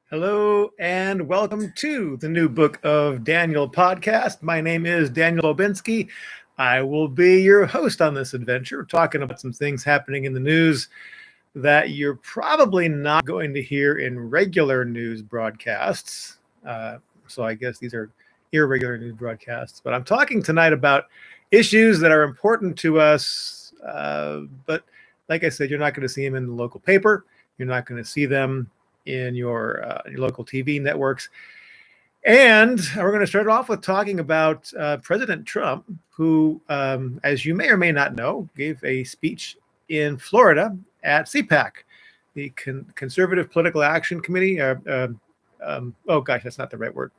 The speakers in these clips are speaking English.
Hello and welcome to the New Book of Daniel podcast. My name is Daniel Bobinski. I will be your host on this adventure, talking about some things happening in the news that you're probably not going to hear in regular news broadcasts. So I guess these are irregular news broadcasts. But I'm talking tonight about issues that are important to us. But like I said, you're not going to see them in the local paper. You're not going to see them in your local TV networks. And we're going to start off with talking about President Trump, who, as you may or may not know, gave a speech in Florida at CPAC, the Conservative Political Action Committee. Oh, gosh, that's not the right word.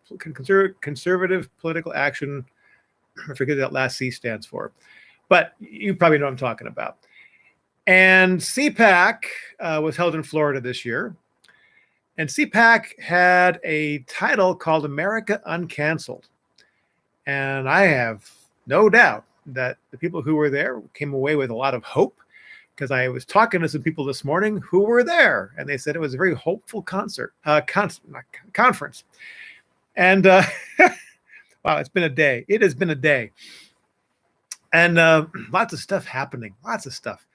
Conservative Political Action. I forget what that last C stands for. But you probably know what I'm talking about. And CPAC was held in Florida this year. And CPAC had a title called America Uncanceled. And I have no doubt that the people who were there came away with a lot of hope, because I was talking to some people this morning who were there, and they said it was a very hopeful conference. And wow, it's been a day. It has been a day. And lots of stuff happening, lots of stuff.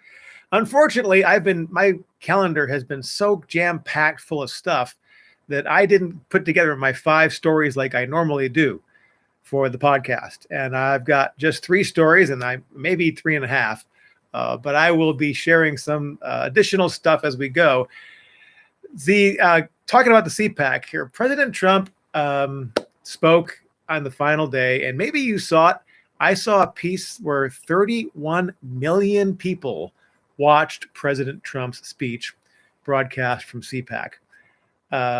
Unfortunately, my calendar has been so jam-packed full of stuff that I didn't put together my 5 stories like I normally do for the podcast. And I've got just 3 stories, and maybe 3.5. But I will be sharing some additional stuff as we go. Talking about the CPAC here, President Trump spoke on the final day, and maybe you saw it. I saw a piece where 31 million people watched President Trump's speech broadcast from CPAC.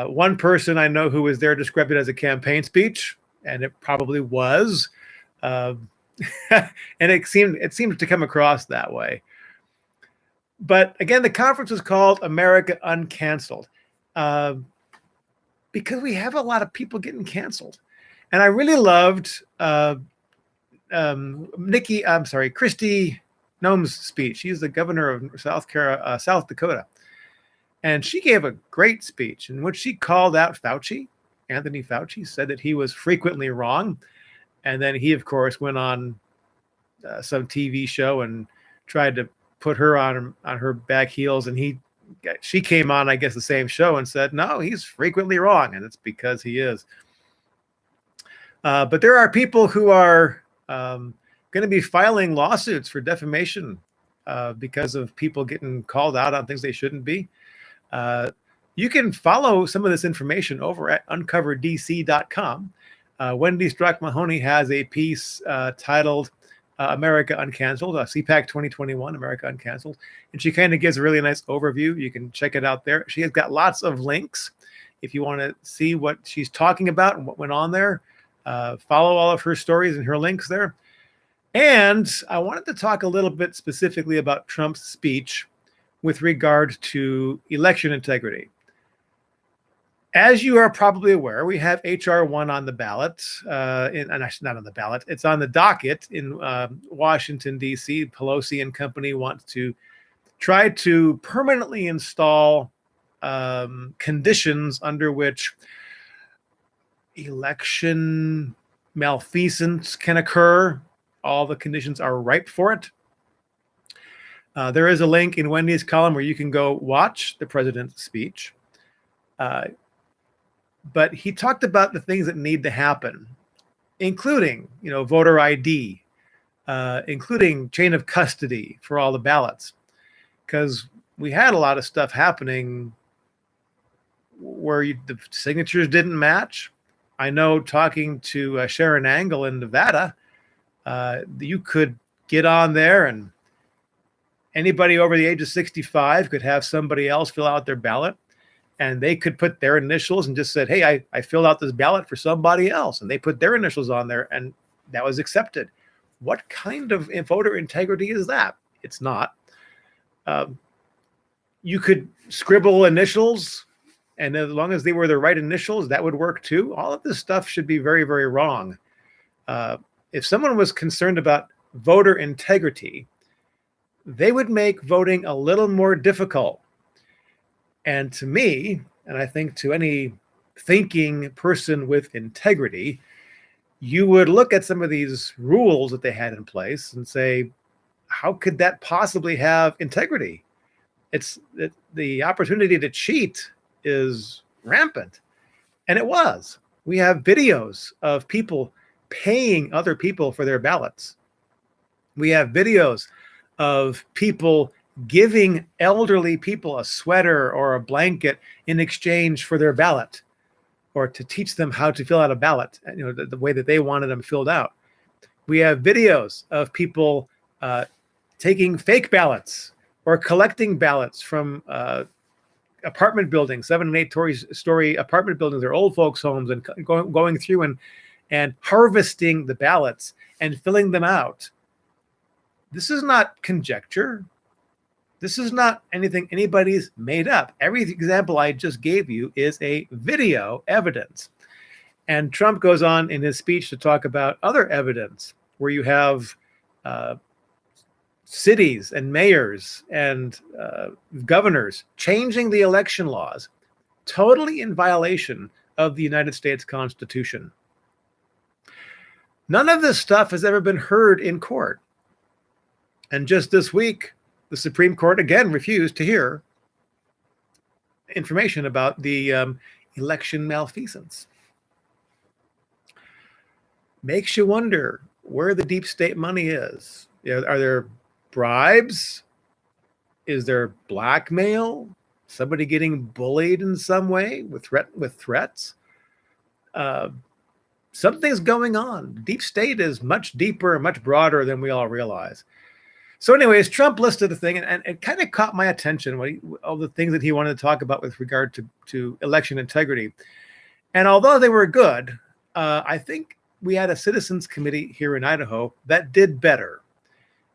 One person I know who was there described it as a campaign speech, and it probably was. And it seemed to come across that way. But again, the conference was called America Uncanceled because we have a lot of people getting canceled. And I really loved Kristi Noem's speech. She's the governor of South Dakota. And she gave a great speech in which she called out Anthony Fauci, said that he was frequently wrong. And then he, of course, went on some TV show and tried to put her on her back heels. And she came on, I guess, the same show and said, no, he's frequently wrong. And it's because he is. But there are people who are going to be filing lawsuits for defamation because of people getting called out on things they shouldn't be. You can follow some of this information over at uncoverdc.com. Wendy Strzok-Mahoney has a piece titled America Uncanceled, CPAC 2021, America Uncanceled. And she kind of gives a really nice overview. You can check it out there. She has got lots of links if you want to see what she's talking about and what went on there. Follow all of her stories and her links there. And I wanted to talk a little bit specifically about Trump's speech with regard to election integrity. As you are probably aware, we have H.R. 1 on the ballot. Not on the ballot. It's on the docket in Washington, D.C. Pelosi and company want to try to permanently install conditions under which election malfeasance can occur. All the conditions are ripe for it. There is a link in Wendy's column where you can go watch the president's speech. But he talked about the things that need to happen, including, voter ID, including chain of custody for all the ballots, because we had a lot of stuff happening where the signatures didn't match. I know, talking to Sharon Angle in Nevada, you could get on there and anybody over the age of 65 could have somebody else fill out their ballot, and they could put their initials and just said, hey, I filled out this ballot for somebody else. And they put their initials on there, and that was accepted. What kind of voter integrity is that? It's not. You could scribble initials, and as long as they were the right initials, that would work too. All of this stuff should be very, very wrong. If someone was concerned about voter integrity, they would make voting a little more difficult. And to me, and I think to any thinking person with integrity, you would look at some of these rules that they had in place and say, how could that possibly have integrity? The opportunity to cheat is rampant. And it was. We have videos of people paying other people for their ballots. We have videos of people giving elderly people a sweater or a blanket in exchange for their ballot, or to teach them how to fill out a ballot, the way that they wanted them filled out. We have videos of people taking fake ballots or collecting ballots from apartment buildings, 7 and 8 story apartment buildings, or old folks' homes, and going through and harvesting the ballots and filling them out. This is not conjecture. This is not anything anybody's made up. Every example I just gave you is a video evidence. And Trump goes on in his speech to talk about other evidence where you have cities and mayors and governors changing the election laws, totally in violation of the United States Constitution. None of this stuff has ever been heard in court. And just this week, the Supreme Court again refused to hear information about the election malfeasance. Makes you wonder where the deep state money is. Are there bribes? Is there blackmail? Somebody getting bullied in some way with threats? Something's going on. Deep state is much deeper and much broader than we all realize. So anyways, Trump listed the thing, and it kind of caught my attention, all the things that he wanted to talk about with regard to election integrity. And although they were good, I think we had a citizens committee here in Idaho that did better.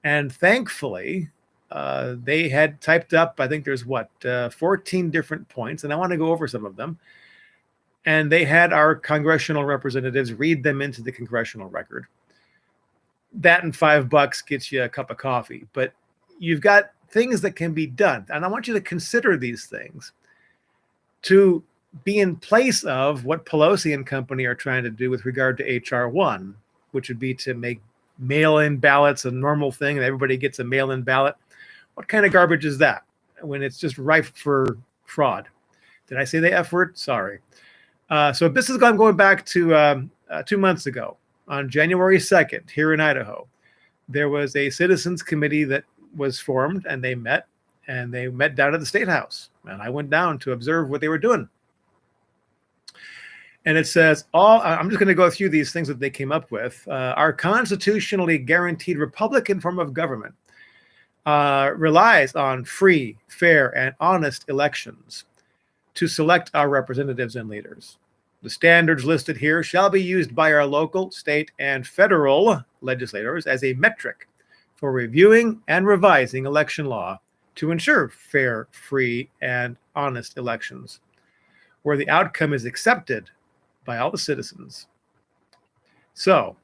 And thankfully, they had typed up, I think there's 14 different points, and I want to go over some of them. And they had our congressional representatives read them into the congressional record. That and $5 gets you a cup of coffee, but you've got things that can be done. And I want you to consider these things to be in place of what Pelosi and company are trying to do with regard to H.R. 1, which would be to make mail-in ballots a normal thing and everybody gets a mail-in ballot. What kind of garbage is that when it's just rife for fraud? Did I say the F word? Sorry. So this is going back to 2 months ago. On January 2nd, here in Idaho, there was a citizens committee that was formed, and they met down at the State House. And I went down to observe what they were doing. And it says, I'm just going to go through these things that they came up with. Our constitutionally guaranteed Republican form of government relies on free, fair, and honest elections to select our representatives and leaders. The standards listed here shall be used by our local, state, and federal legislators as a metric for reviewing and revising election law to ensure fair, free, and honest elections, where the outcome is accepted by all the citizens. So,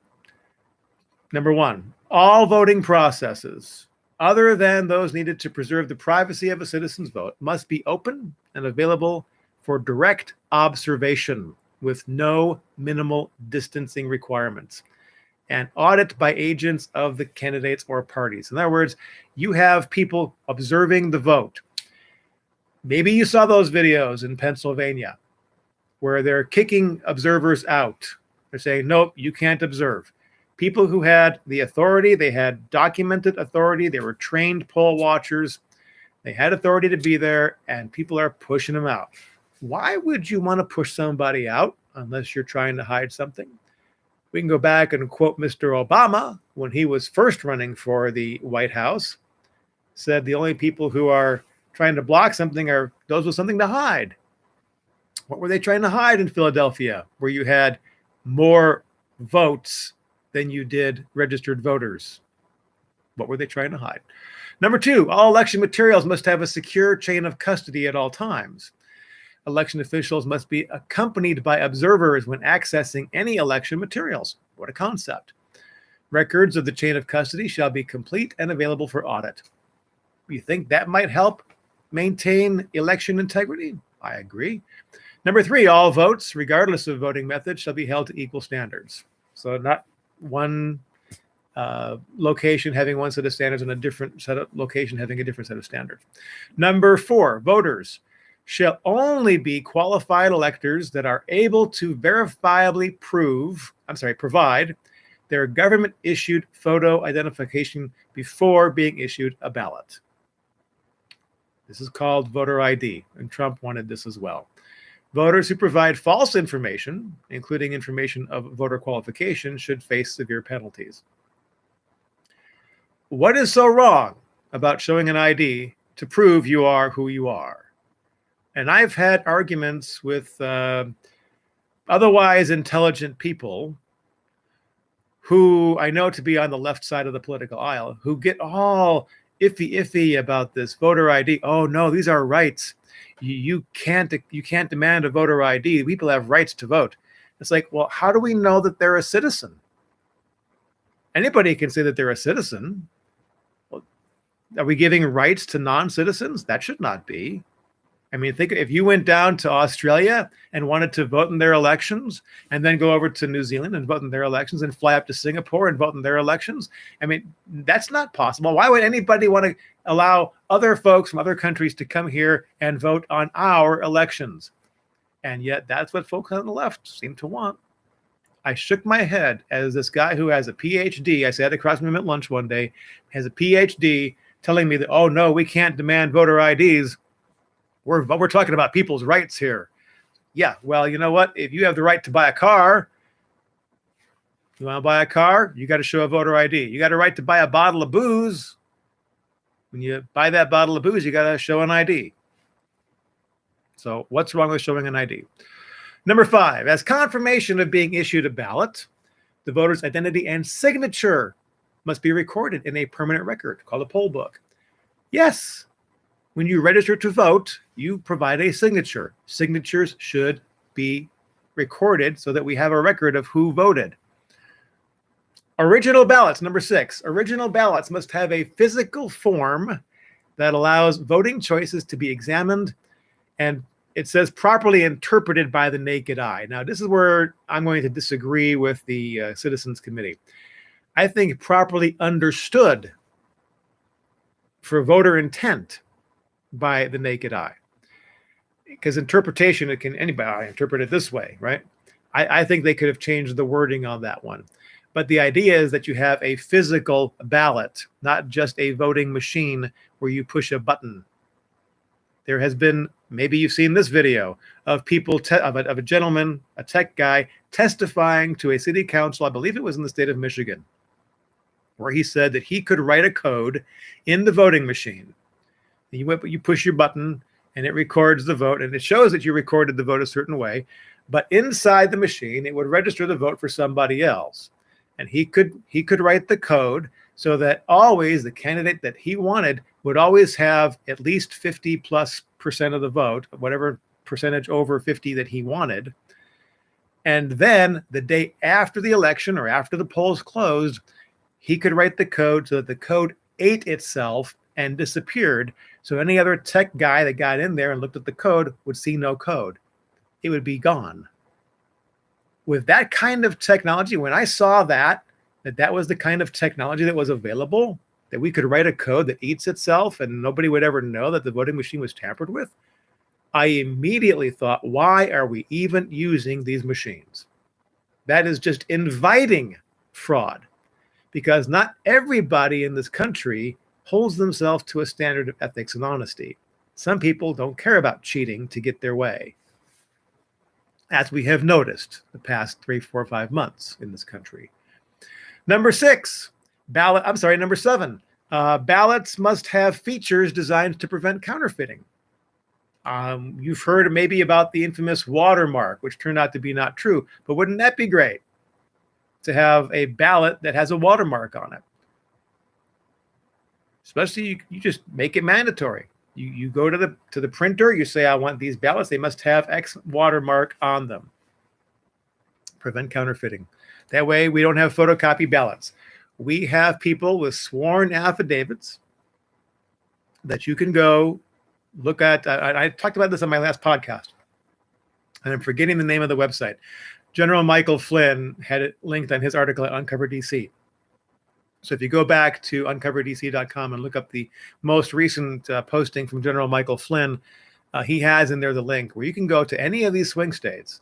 number 1, all voting processes, other than those needed to preserve the privacy of a citizen's vote, must be open and available for direct observation with no minimal distancing requirements, and audit by agents of the candidates or parties. In other words, you have people observing the vote. Maybe you saw those videos in Pennsylvania where they're kicking observers out. They're saying, nope, you can't observe. People who had the authority, they had documented authority, they were trained poll watchers, they had authority to be there, and people are pushing them out. Why would you want to push somebody out unless you're trying to hide something? We can go back and quote Mr. Obama when he was first running for the White House, said the only people who are trying to block something are those with something to hide. What were they trying to hide in Philadelphia, where you had more votes than you did registered voters? What were they trying to hide? Number 2, all election materials must have a secure chain of custody at all times. Election officials must be accompanied by observers when accessing any election materials. What a concept. Records of the chain of custody shall be complete and available for audit. You think that might help maintain election integrity? I agree. Number 3, all votes, regardless of voting method, shall be held to equal standards. So not one location having one set of standards and a different set of location having a different set of standards. Number 4, voters shall only be qualified electors that are able to verifiably provide their government-issued photo identification before being issued a ballot. This is called voter ID, and Trump wanted this as well. Voters who provide false information, including information of voter qualification, should face severe penalties. What is so wrong about showing an ID to prove you are who you are? And I've had arguments with otherwise intelligent people who I know to be on the left side of the political aisle, who get all iffy about this voter ID. Oh no, these are rights. You can't demand a voter ID. People have rights to vote. It's like, well, how do we know that they're a citizen? Anybody can say that they're a citizen. Well, are we giving rights to non-citizens? That should not be. I mean, think if you went down to Australia and wanted to vote in their elections and then go over to New Zealand and vote in their elections and fly up to Singapore and vote in their elections. I mean, that's not possible. Why would anybody want to allow other folks from other countries to come here and vote on our elections? And yet that's what folks on the left seem to want. I shook my head as this guy who has a PhD, I sat across from him at lunch one day, has a PhD telling me that, oh no, we can't demand voter IDs. We're talking about people's rights here. Yeah, well, you know what? If you have the right to buy a car, you want to buy a car, you got to show a voter ID. You got a right to buy a bottle of booze. When you buy that bottle of booze, you got to show an ID. So what's wrong with showing an ID? Number 5, as confirmation of being issued a ballot, the voter's identity and signature must be recorded in a permanent record called a poll book. Yes. When you register to vote, you provide a signature. Signatures should be recorded so that we have a record of who voted. Original ballots, number 6. Original ballots must have a physical form that allows voting choices to be examined, and it says properly interpreted by the naked eye. Now, this is where I'm going to disagree with the Citizens Committee. I think properly understood for voter intent by the naked eye, because interpretation, anybody interpret it this way, right? I think they could have changed the wording on that one. But the idea is that you have a physical ballot, not just a voting machine where you push a button. There has been, maybe you've seen this video of people, of a gentleman, a tech guy, testifying to a city council, I believe it was in the state of Michigan, where he said that he could write a code in the voting machine. You push your button and it records the vote, and it shows that you recorded the vote a certain way, but inside the machine it would register the vote for somebody else, and he could write the code so that always the candidate that he wanted would always have at least 50+% of the vote, whatever percentage over 50 that he wanted. And then the day after the election or after the polls closed, he could write the code so that the code ate itself and disappeared. So any other tech guy that got in there and looked at the code would see no code. It would be gone. With that kind of technology, when I saw that was the kind of technology that was available, that we could write a code that eats itself and nobody would ever know that the voting machine was tampered with, I immediately thought, why are we even using these machines? That is just inviting fraud, because not everybody in this country holds themselves to a standard of ethics and honesty. Some people don't care about cheating to get their way, as we have noticed the past 3, 4, 5 months in this country. Number 7, ballots must have features designed to prevent counterfeiting. You've heard maybe about the infamous watermark, which turned out to be not true, but wouldn't that be great to have a ballot that has a watermark on it? Especially you just make it mandatory. You go to the printer, you say, I want these ballots, they must have X watermark on them. Prevent counterfeiting. That way we don't have photocopy ballots. We have people with sworn affidavits that you can go Look at, I talked about this on my last podcast, and I'm forgetting the name of the website. General Michael Flynn had it linked on his article at Uncover DC. So if you go back to uncoverdc.com and look up the most recent posting from General Michael Flynn, he has in there the link where you can go to any of these swing states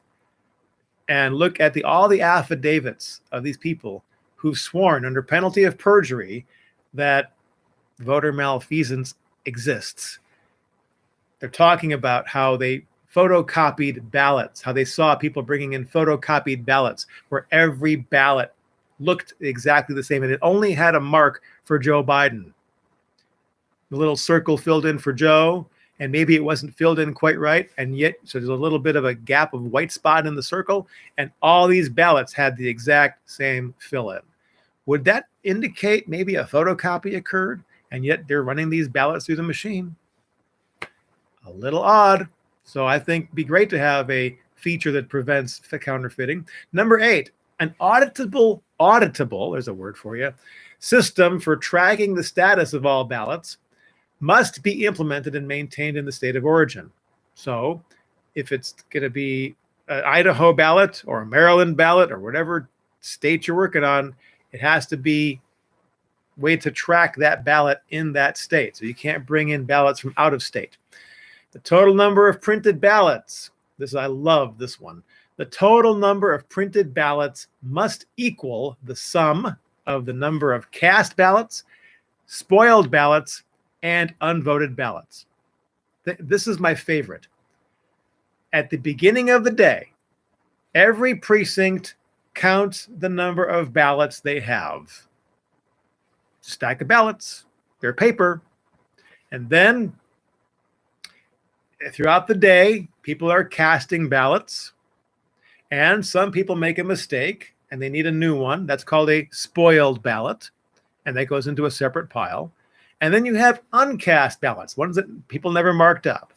and look at all the affidavits of these people who've sworn under penalty of perjury that voter malfeasance exists. They're talking about how they photocopied ballots, how they saw people bringing in photocopied ballots where every ballot looked exactly the same, and it only had a mark for Joe Biden. The little circle filled in for Joe, and maybe it wasn't filled in quite right, and yet, so there's a little bit of a gap of white spot in the circle, and all these ballots had the exact same fill-in. Would that indicate maybe a photocopy occurred, and yet they're running these ballots through the machine? A little odd. So I think it'd be great to have a feature that prevents counterfeiting. Number 8, an auditable, there's a word for you, system for tracking the status of all ballots must be implemented and maintained in the state of origin. So if it's going to be an Idaho ballot or a Maryland ballot or whatever state you're working on, it has to be a way to track that ballot in that state. So you can't bring in ballots from out of state. The total number of printed ballots, I love this one. The total number of printed ballots must equal the sum of the number of cast ballots, spoiled ballots, and unvoted ballots. This is my favorite. At the beginning of the day, every precinct counts the number of ballots they have. Stack of ballots, they're paper. And then throughout the day, people are casting ballots, and some people make a mistake and they need a new one. That's called a spoiled ballot, and that goes into a separate pile. And then you have uncast ballots, ones that people never marked up.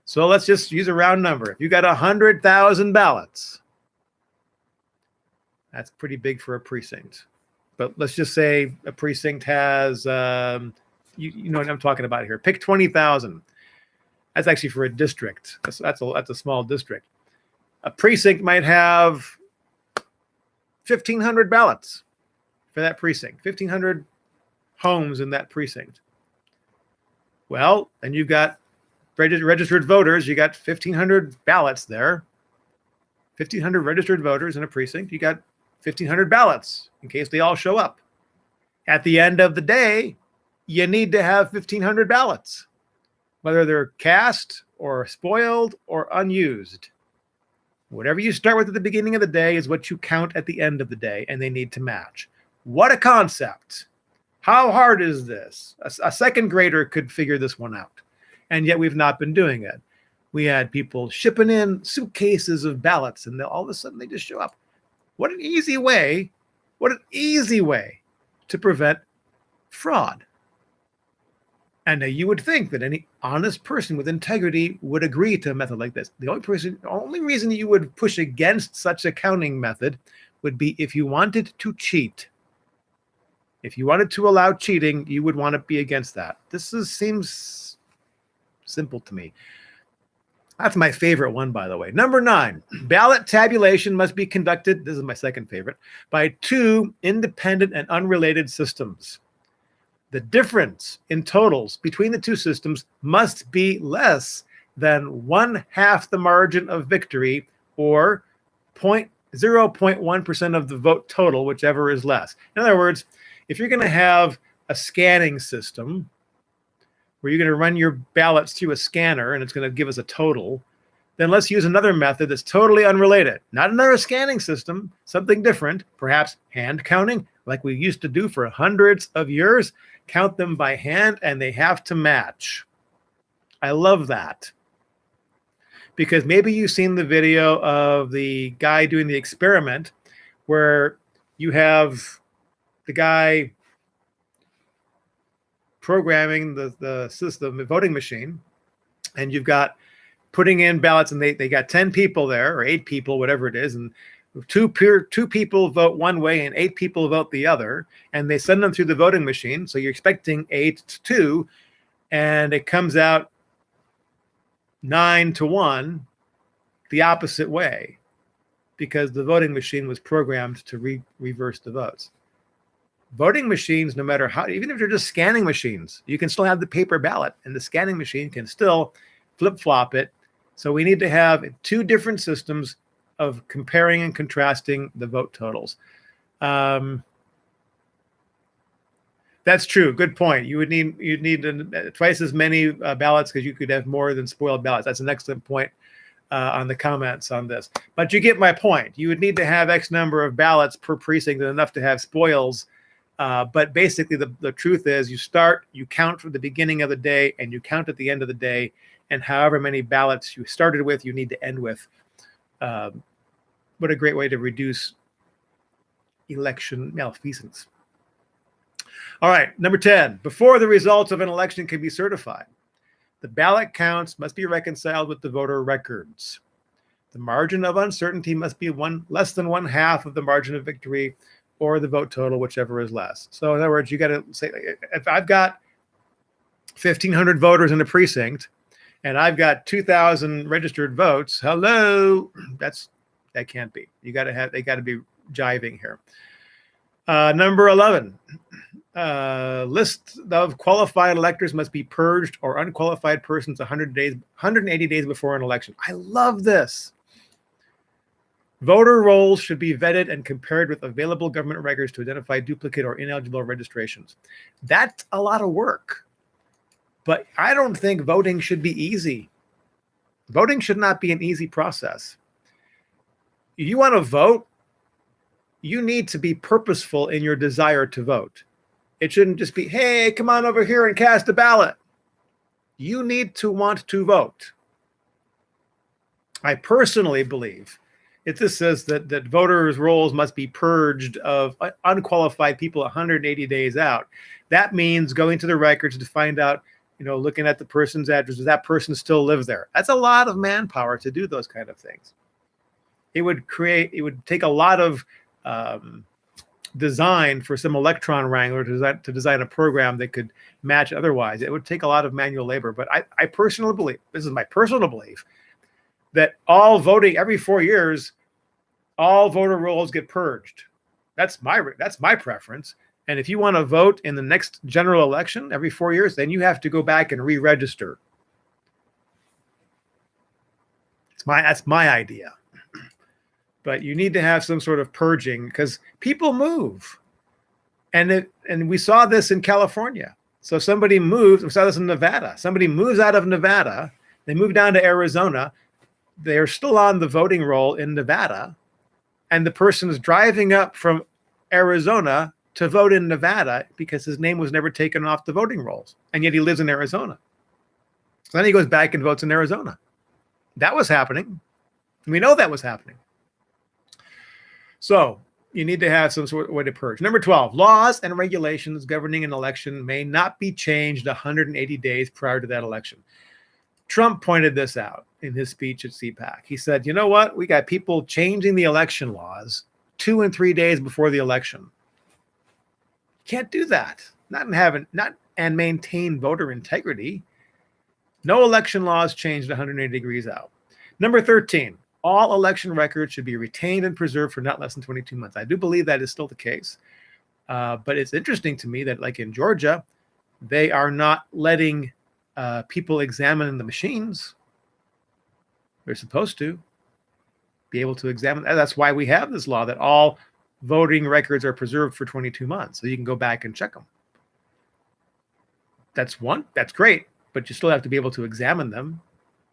So let's just use a round number. If you got 100,000 ballots, that's pretty big for a precinct. But let's just say a precinct has, you know what I'm talking about here. Pick 20,000. That's actually for a district. That's a small district. A precinct might have 1,500 ballots for that precinct, 1,500 homes in that precinct. Well, and you've got registered voters. You got 1,500 ballots there, 1,500 registered voters in a precinct. You got 1,500 ballots in case they all show up. At the end of the day, you need to have 1,500 ballots, whether they're cast or spoiled or unused. Whatever you start with at the beginning of the day is what you count at the end of the day, and they need to match. What a concept. How hard is this? A second grader could figure this one out, and yet we've not been doing it. We had people shipping in suitcases of ballots, and all of a sudden they just show up. What an easy way to prevent fraud. And you would think that any honest person with integrity would agree to a method like this. The only reason you would push against such a counting method would be if you wanted to cheat. If you wanted to allow cheating, you would want to be against that. Seems simple to me. That's my favorite one, by the way. Number 9, ballot tabulation must be conducted, this is my second favorite, by 2 independent and unrelated systems. The difference in totals between the 2 systems must be less than 1/2 the margin of victory, or 0.1% of the vote total, whichever is less. In other words, if you're going to have a scanning system where you're going to run your ballots through a scanner and it's going to give us a total, then let's use another method that's totally unrelated. Not another scanning system, something different, perhaps hand counting, like we used to do for hundreds of years. Count them by hand, and they have to match. I love that. Because maybe you've seen the video of the guy doing the experiment where you have the guy programming the system, the voting machine, and you've got putting in ballots, and they got 10 people there, or 8 people, whatever it is, and two people vote one way and 8 people vote the other, and they send them through the voting machine. So you're expecting 8 to 2, and it comes out 9-1 the opposite way because the voting machine was programmed to reverse the votes. Voting machines, no matter how, even if they're just scanning machines, you can still have the paper ballot and the scanning machine can still flip-flop it. So we need to have two different systems of comparing and contrasting the vote totals. That's true. Good point. You'd need twice as many ballots because you could have more than spoiled ballots. That's an excellent point on the comments on this. But you get my point. You would need to have X number of ballots per precinct and enough to have spoils. But basically, the truth is you count from the beginning of the day and you count at the end of the day. And however many ballots you started with, you need to end with. What a great way to reduce election malfeasance. All right, number 10, before the results of an election can be certified, the ballot counts must be reconciled with the voter records. The margin of uncertainty must be less than 1/2 of the margin of victory or the vote total, whichever is less. So in other words, you got to say, if I've got 1,500 voters in a precinct and I've got 2,000 registered votes, hello, that can't be. They got to be jiving here. Number 11. List of qualified electors must be purged or unqualified persons 180 days before an election. I love this. Voter rolls should be vetted and compared with available government records to identify duplicate or ineligible registrations. That's a lot of work, but I don't think voting should be easy. Voting should not be an easy process. If you want to vote, you need to be purposeful in your desire to vote. It shouldn't just be, hey, come on over here and cast a ballot. You need to want to vote. I personally believe this says that voters' rolls must be purged of unqualified people 180 days out. That means going to the records to find out, looking at the person's address, does that person still live there? That's a lot of manpower to do those kind of things. It would take a lot of design for some electron wrangler to design a program that could match otherwise. It would take a lot of manual labor. But I personally believe, this is my personal belief, that all voting every 4 years, all voter rolls get purged. That's my preference. And if you want to vote in the next general election every 4 years, then you have to go back and re-register. That's my idea. But you need to have some sort of purging because people move. And we saw this in California. So somebody moved, we saw this in Nevada. Somebody moves out of Nevada, they move down to Arizona, they're still on the voting roll in Nevada, and the person is driving up from Arizona to vote in Nevada because his name was never taken off the voting rolls, and yet he lives in Arizona. So then he goes back and votes in Arizona. That was happening. We know that was happening. So you need to have some sort of way to purge. Number 12, laws and regulations governing an election may not be changed 180 days prior to that election. Trump pointed this out in his speech at CPAC. He said, you know what? We got people changing the election laws 2 and 3 days before the election. Can't do that. Not and maintain voter integrity. No election laws changed 180 degrees out. Number 13, all election records should be retained and preserved for not less than 22 months. I do believe that is still the case. But it's interesting to me that, like in Georgia, they are not letting people examine the machines. They're supposed to be able to examine. That's why we have this law that all voting records are preserved for 22 months. So you can go back and check them. That's great. But you still have to be able to examine them.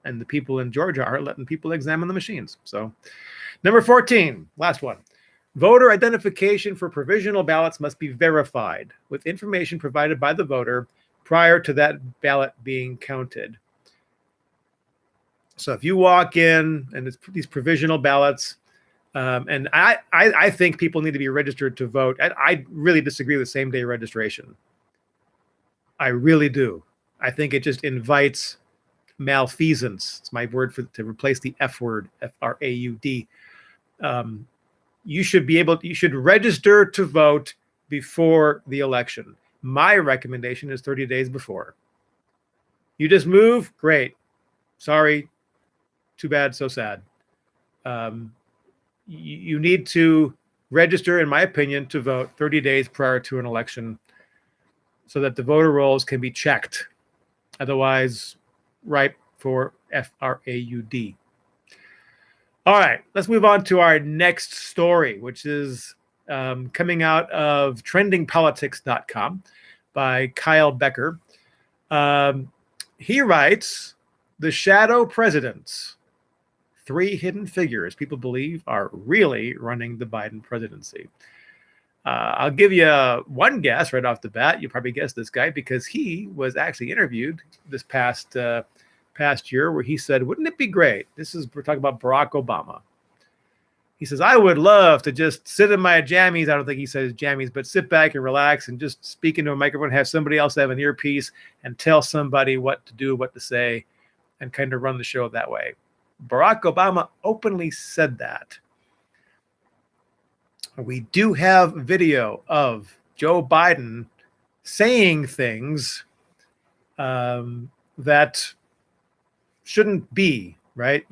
And the people in Georgia aren't letting people examine the machines. So, number 14, last one. Voter identification for provisional ballots must be verified with information provided by the voter prior to that ballot being counted. So if you walk in and it's these provisional ballots, and I think people need to be registered to vote. I really disagree with same-day registration. I really do. I think it just invites malfeasance. It's my word to replace the F word, F-R-A-U-D. You should register to vote before the election. My recommendation is 30 days before. You just move, great. Sorry, too bad, so sad. You need to register, in my opinion, to vote 30 days prior to an election so that the voter rolls can be checked. Otherwise, ripe for FRAUD. All right, let's move on to our next story, which is coming out of trendingpolitics.com by Kyle Becker. He writes, "The shadow presidents, 3 hidden figures people believe are really running the Biden presidency." I'll give you one guess right off the bat. You'll probably guess this guy because he was actually interviewed this past year where he said, "Wouldn't it be great?" We're talking about Barack Obama. He says, "I would love to just sit in my jammies." I don't think he says jammies, but sit back and relax and just speak into a microphone, have somebody else have an earpiece and tell somebody what to do, what to say, and kind of run the show that way. Barack Obama openly said that. We do have video of Joe Biden saying things that shouldn't be, right?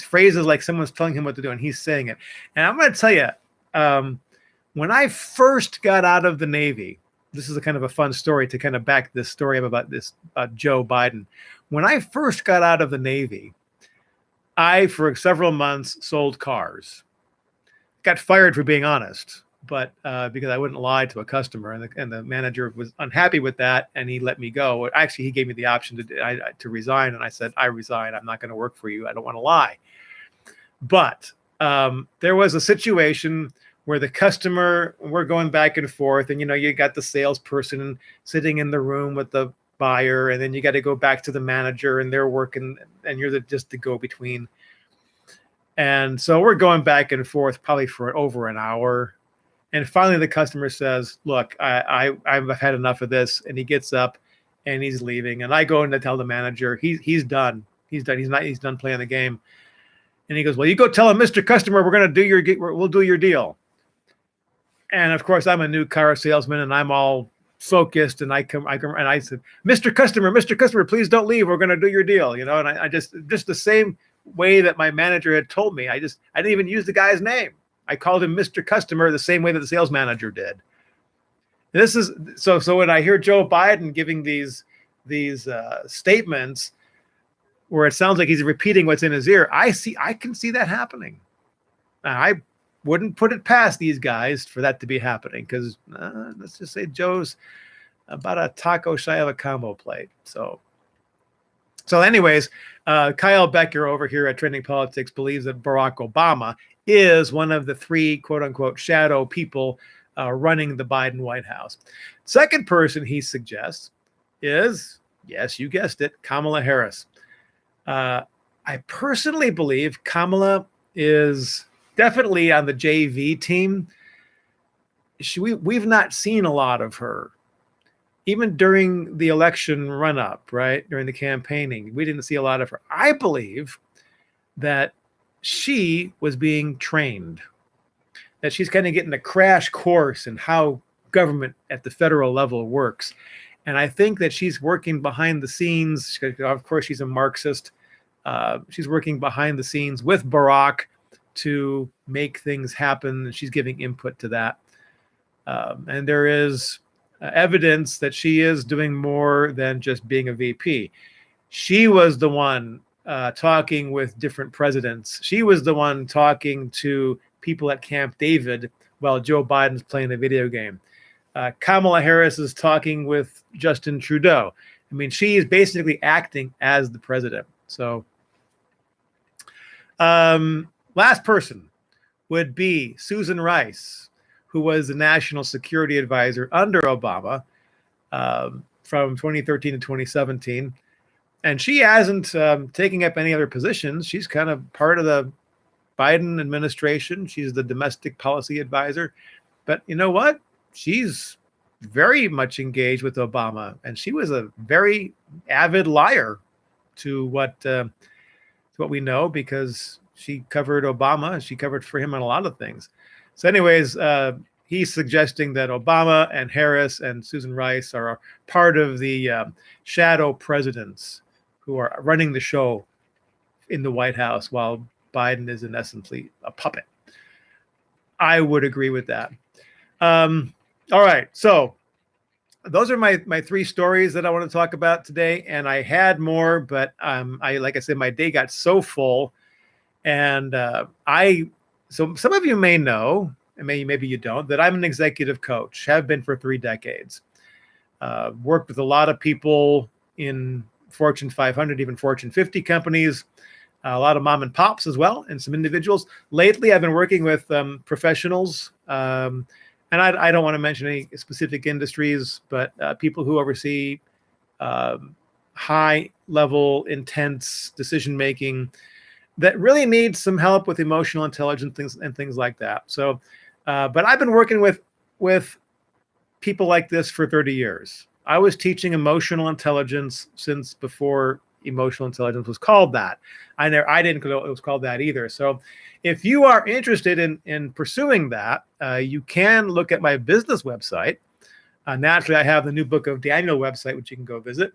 Phrases like someone's telling him what to do and he's saying it. And I'm going to tell you, when I first got out of the Navy, this is a kind of a fun story to kind of back this story up about Joe Biden. When I first got out of the Navy, I, for several months, sold cars. Got fired for being honest, but because I wouldn't lie to a customer, and the manager was unhappy with that, and he let me go. Actually, he gave me the option to resign, and I said, "I resign. I'm not going to work for you. I don't want to lie." But there was a situation where the customer, we're going back and forth, and you got the salesperson sitting in the room with the buyer, and then you got to go back to the manager, and they're working, and you're just the go-between. And so we're going back and forth probably for over an hour. And finally the customer says, "Look, I've had enough of this." And he gets up and he's leaving. And I go in to tell the manager, he's done. He's done playing the game. And he goes, "Well, you go tell him, Mr. Customer, we'll do your deal." And of course, I'm a new car salesman and I'm all focused. And I said, Mr. Customer, please don't leave. We're going to do your deal. And I just the same way that my manager had told me. I didn't even use the guy's name. I called him Mr. Customer the same way that the sales manager did. And this is so when I hear Joe Biden giving these statements where it sounds like he's repeating what's in his ear, I can see that happening. I wouldn't put it past these guys for that to be happening because let's just say Joe's about a taco shy of a combo plate. So anyways, Kyle Becker over here at Trending Politics believes that Barack Obama is one of the 3 quote-unquote shadow people running the Biden White House. Second person he suggests is, yes, you guessed it, Kamala Harris. I personally believe Kamala is definitely on the JV team. We've not seen a lot of her. Even during the election run-up, right, during the campaigning, we didn't see a lot of her. I believe that she was being trained, that she's kind of getting a crash course in how government at the federal level works. And I think that she's working behind the scenes. Of course, she's a Marxist. She's working behind the scenes with Barack to make things happen. And she's giving input to that. And there is evidence that she is doing more than just being a VP. She was the one talking with different presidents. She was the one talking to people at Camp David while Joe Biden's playing a video game. Kamala Harris is talking with Justin Trudeau. I mean, she is basically acting as the president. So last person would be Susan Rice, who was the national security advisor under Obama from 2013 to 2017. And she hasn't taken up any other positions. She's kind of part of the Biden administration. She's the domestic policy advisor. But you know what? She's very much engaged with Obama. And she was a very avid liar to what we know because she covered Obama. She covered for him on a lot of things. So anyways, he's suggesting that Obama and Harris and Susan Rice are part of the shadow presidents who are running the show in the White House while Biden is in essence a puppet. I would agree with that. All right. So those are my three stories that I want to talk about today. And I had more, but like I said, my day got so full. And so some of you may know, and maybe you don't, that I'm an executive coach, have been for 3 decades. Worked with a lot of people in Fortune 500, even Fortune 50 companies, a lot of mom and pops as well, and some individuals. Lately, I've been working with professionals, and I don't want to mention any specific industries, but people who oversee high-level, intense decision-making that really need some help with emotional intelligence and things like that. So, but I've been working with people like this for 30 years. I was teaching emotional intelligence since before emotional intelligence was called that. I didn't know it was called that either. So if you are interested in pursuing that, you can look at my business website. Naturally, I have the New Book of Daniel website, which you can go visit,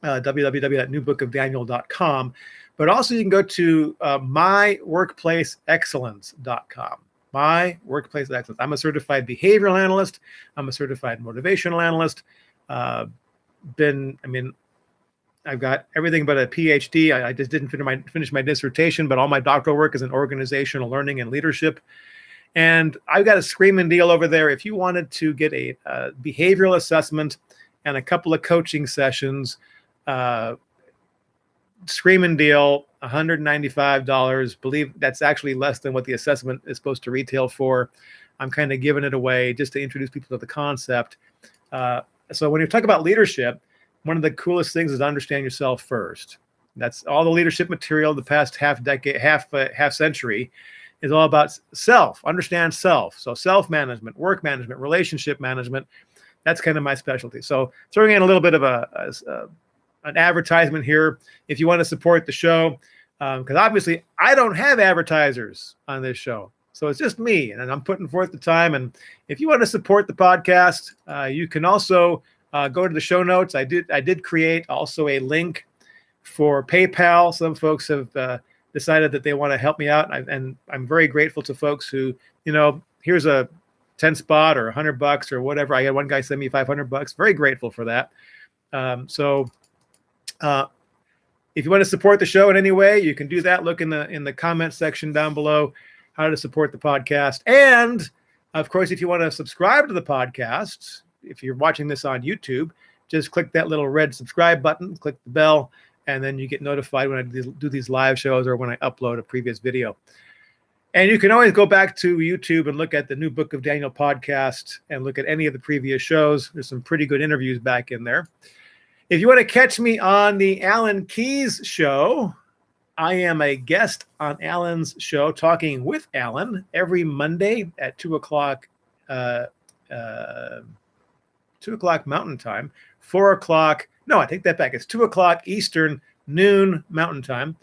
www.newbookofdaniel.com. But also you can go to myworkplaceexcellence.com. My Workplace Excellence. I'm a certified behavioral analyst. I'm a certified motivational analyst. I've got everything but a PhD. I just didn't finish my dissertation, but all my doctoral work is in organizational learning and leadership. And I've got a screaming deal over there. If you wanted to get a behavioral assessment and a couple of coaching sessions, screaming deal, $195. Believe that's actually less than what the assessment is supposed to retail for. I'm kind of giving it away just to introduce people to the concept. So when you talk about leadership, one of the coolest things is to understand yourself first. That's all the leadership material the past half century is all about self, understand self. So self-management, work management, relationship management, that's kind of my specialty. So throwing in a little bit of an advertisement here if you want to support the show, because obviously I don't have advertisers on this show. So it's just me, and I'm putting forth the time. And if you want to support the podcast, you can also go to the show notes. I did create also a link for PayPal. Some folks have decided that they want to help me out, and I'm very grateful to folks who, here's a 10 spot or $100 or whatever. I had one guy send me $500. Very grateful for that. If you want to support the show in any way, you can do that. Look in the comments section down below how to support the podcast. And of course, if you want to subscribe to the podcast, if you're watching this on YouTube, just click that little red subscribe button, click the bell, and then you get notified when I do these live shows or when I upload a previous video. And you can always go back to YouTube and look at the New Book of Daniel podcast and look at any of the previous shows. There's some pretty good interviews back in there. If you want to catch me on the Alan Keyes show, I am a guest on Alan's show, talking with Alan every Monday at 2 o'clock, 2 o'clock Mountain Time, 4 o'clock. No, I take that back. It's 2 o'clock Eastern, noon Mountain Time.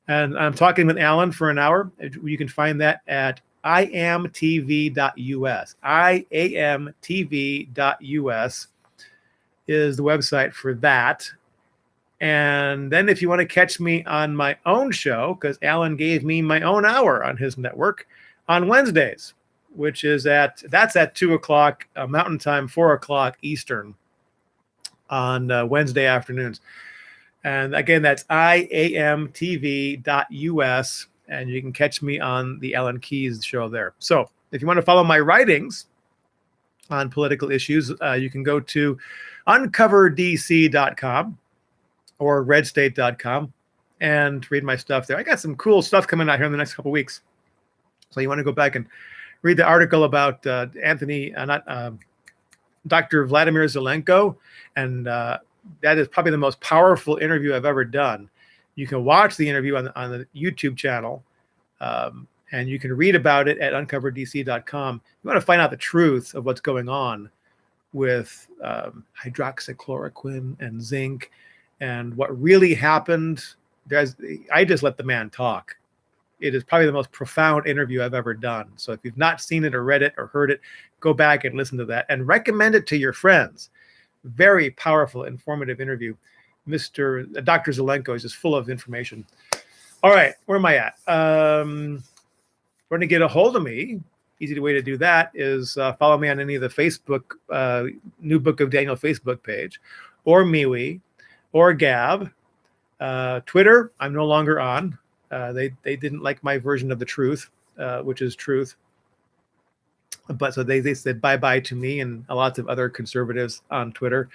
And I'm talking with Alan for an hour. You can find that at iamtv.us. iamtv.us is the website for that. And then if you want to catch me on my own show, because Alan gave me my own hour on his network on Wednesdays, which is that's at 2 o'clock Mountain Time, 4 o'clock Eastern on Wednesday afternoons. And again, that's iamtv.us, and you can catch me on the Alan Keyes show there. So if you want to follow my writings on political issues, you can go to uncoverdc.com or redstate.com and read my stuff there. I got some cool stuff coming out here in the next couple of weeks. So you want to go back and read the article about Dr. Vladimir Zelenko, and that is probably the most powerful interview I've ever done. You can watch the interview on the YouTube channel, and you can read about it at uncoverdc.com. You want to find out the truth of what's going on with hydroxychloroquine and zinc and what really happened. I just let the man talk. It is probably the most profound interview I've ever done. So if you've not seen it or read it or heard it, go back and listen to that and recommend it to your friends. Very powerful, informative interview. Dr. Zelenko is just full of information. All right, where am I at? We're going to get a hold of me. Easy way to do that is follow me on any of the Facebook, New Book of Daniel Facebook page, or MeWe, or Gab. Twitter, I'm no longer on. They didn't like my version of the truth, which is truth. But so they said bye-bye to me and lots of other conservatives on Twitter.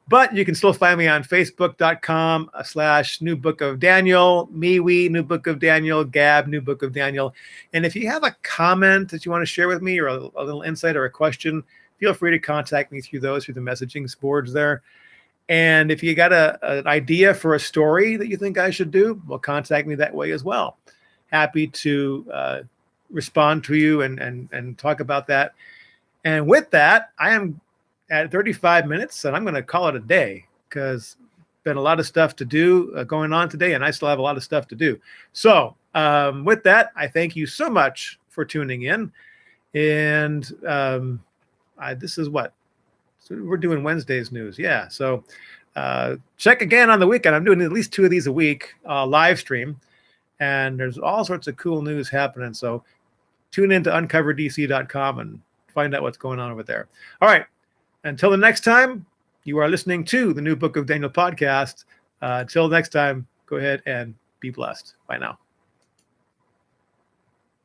But you can still find me on Facebook.com/New Book of Daniel, MeWe, New Book of Daniel, Gab, New Book of Daniel. And if you have a comment that you want to share with me or a little insight or a question, feel free to contact me through the messaging boards there. And if you got an idea for a story that you think I should do, well, contact me that way as well. Happy to respond to you and talk about that. And with that, I am at 35 minutes, and I'm going to call it a day because been a lot of stuff to do going on today, and I still have a lot of stuff to do. So with that, I thank you so much for tuning in. And this is what? So we're doing Wednesday's news. Yeah. So check again on the weekend. I'm doing at least 2 of these a week, live stream. And there's all sorts of cool news happening. So tune in to uncoverdc.com and find out what's going on over there. All right. Until the next time, you are listening to the New Book of Daniel podcast. Until next time, go ahead and be blessed. Bye now.